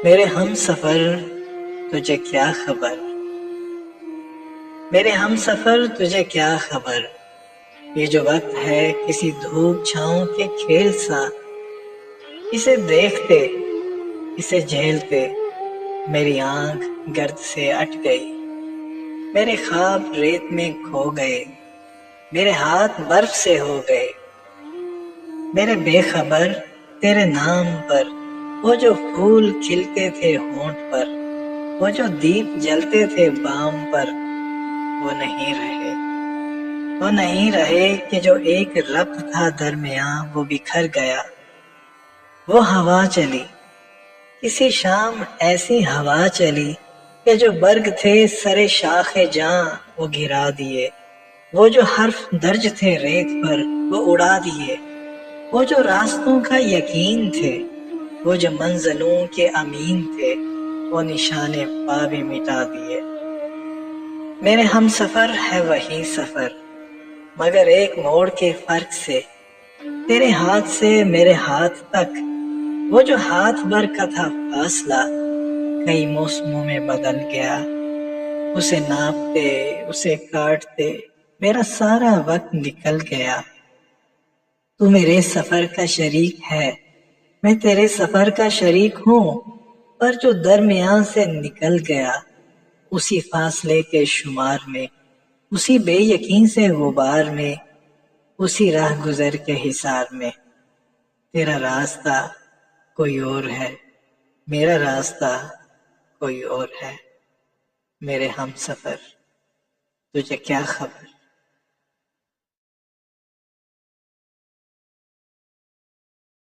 میرے ہم سفر تجھے کیا خبر، میرے ہم سفر تجھے کیا خبر، یہ جو وقت ہے کسی دھوپ چھاؤں کے کھیل سا، اسے دیکھتے اسے جھیلتے میری آنکھ گرد سے اٹ گئی، میرے خواب ریت میں کھو گئے، میرے ہاتھ برف سے ہو گئے، میرے بے خبر تیرے نام پر وہ جو پھول کھلتے تھے ہونٹ پر، وہ جو دیپ جلتے تھے بام پر، وہ نہیں رہے، وہ نہیں رہے کہ جو ایک ربط تھا درمیان وہ بکھر گیا۔ وہ ہوا چلی کسی شام، ایسی ہوا چلی کہ جو برگ تھے سرے شاخ جاں وہ گرا دیے، وہ جو حرف درج تھے ریت پر وہ اڑا دیے، وہ جو راستوں کا یقین تھے، وہ جو منزلوں کے امین تھے، وہ نشان پا بھی مٹا دیے۔ میرے ہم سفر ہے وہی سفر، مگر ایک موڑ کے فرق سے، تیرے ہاتھ سے میرے ہاتھ تک وہ جو ہاتھ بھر کا تھا فاصلہ کئی موسموں میں بدل گیا، اسے ناپتے اسے کاٹتے میرا سارا وقت نکل گیا۔ تو میرے سفر کا شریک ہے، میں تیرے سفر کا شریک ہوں، پر جو درمیان سے نکل گیا اسی فاصلے کے شمار میں، اسی بے یقین سے غبار میں، اسی راہ گزر کے حصار میں۔ تیرا راستہ کوئی اور ہے، میرا راستہ کوئی اور ہے، میرے ہم سفر تجھے کیا خبر۔